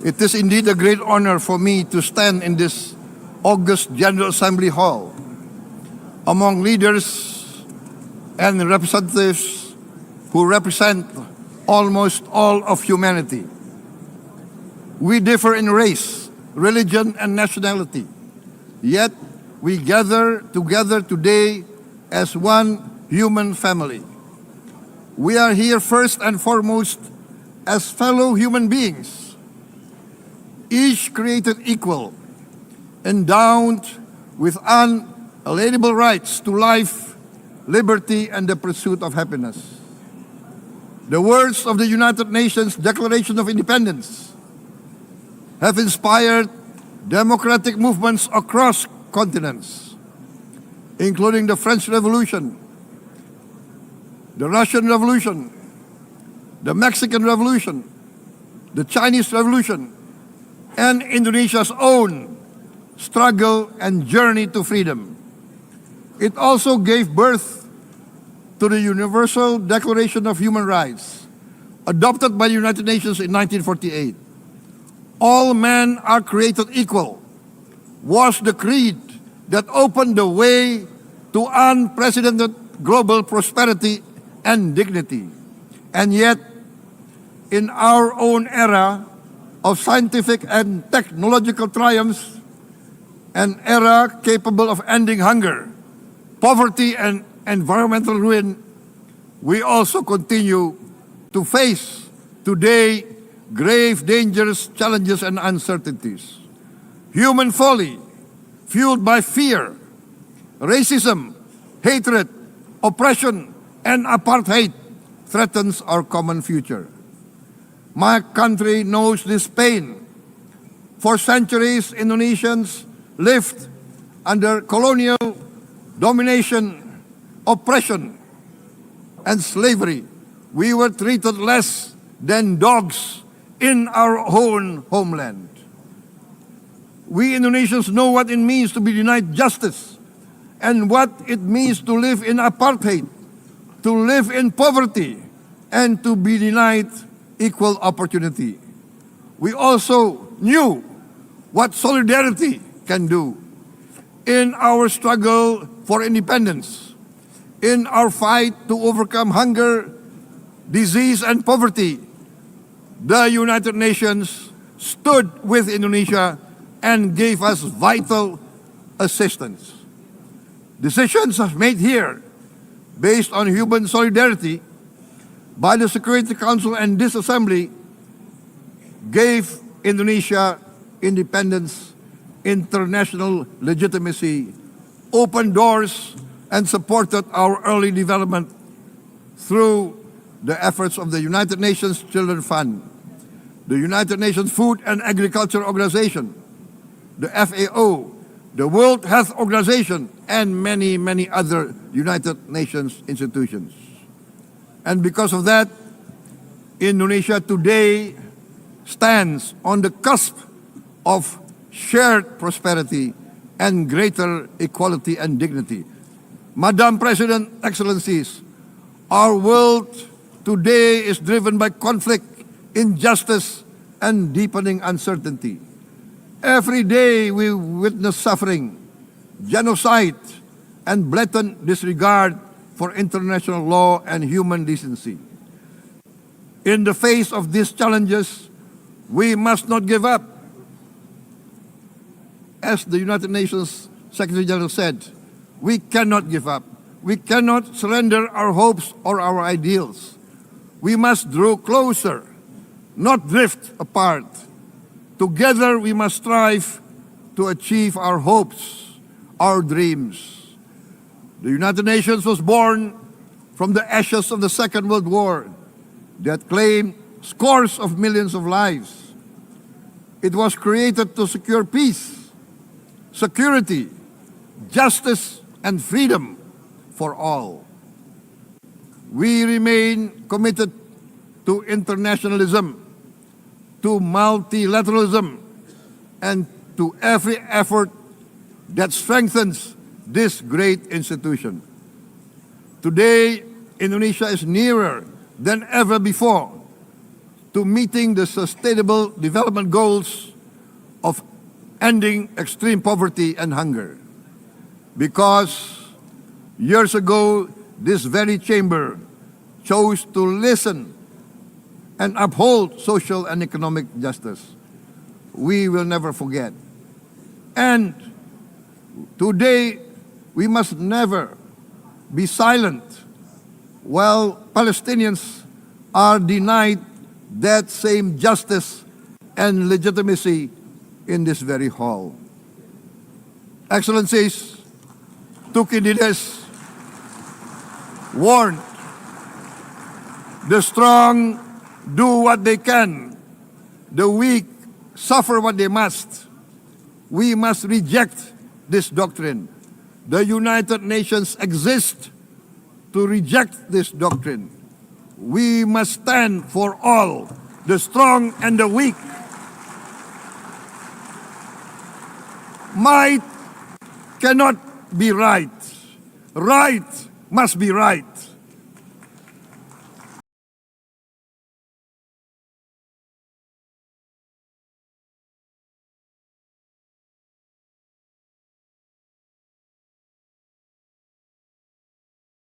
It is indeed a great honor for me to stand in this august General Assembly Hall among leaders and representatives who represent almost all of humanity. We differ in race, religion, and nationality, yet we gather together today as one human family. We are here first and foremost as fellow human beings, each created equal, endowed with unalienable rights to life, liberty, and the pursuit of happiness. The words of the United Nations Declaration of Independence have inspired democratic movements across continents, including the French Revolution, the Russian Revolution, the Mexican Revolution, the Chinese Revolution, and Indonesia's own struggle and journey to freedom. It also gave birth to the Universal Declaration of Human Rights, adopted by the United Nations in 1948. All men are created equal was the creed that opened the way to unprecedented global prosperity and dignity. And yet, in our own era of scientific and technological triumphs, an era capable of ending hunger, poverty, and environmental ruin, we also continue to face today grave dangers, challenges, and uncertainties. Human folly, fueled by fear, racism, hatred, oppression, and apartheid, threatens our common future. My country knows this pain. For centuries, Indonesians lived under colonial domination, oppression, and slavery. We were treated less than dogs in our own homeland. We Indonesians know what it means to be denied justice and what it means to live in apartheid, to live in poverty, and to be denied equal opportunity. We also knew what solidarity can do. In our struggle for independence, in our fight to overcome hunger, disease, and poverty, the United Nations stood with Indonesia and gave us vital assistance. Decisions made here based on human solidarity by the Security Council and this Assembly gave Indonesia independence, international legitimacy, opened doors, and supported our early development through the efforts of the United Nations Children Fund, the United Nations Food and Agriculture Organization, the FAO, the World Health Organization, and many, many other United Nations institutions. And because of that, Indonesia today stands on the cusp of shared prosperity and greater equality and dignity. Madam President, Excellencies, our world today is driven by conflict, injustice, and deepening uncertainty. Every day we witness suffering, genocide, and blatant disregard for international law and human decency. In the face of these challenges, we must not give up. As the United Nations Secretary General said, we cannot give up. We cannot surrender our hopes or our ideals. We must draw closer, not drift apart. Together we must strive to achieve our hopes, our dreams. The United Nations was born from the ashes of the Second World War that claimed scores of millions of lives. It was created to secure peace, security, justice, and freedom for all. We remain committed to internationalism, to multilateralism, and to every effort that strengthens this great institution. Today, Indonesia is nearer than ever before to to meeting the sustainable development goals of ending extreme poverty and hunger. Because years ago, this very chamber chose to listen and uphold social and economic justice. We will never forget. And today, we must never be silent while Palestinians are denied that same justice and legitimacy in this very hall. Excellencies, Thucydides warned, the strong do what they can, the weak suffer what they must. We must reject this doctrine. The United Nations exist to reject this doctrine. We must stand for all, the strong and the weak. Might cannot be right. Right must be right.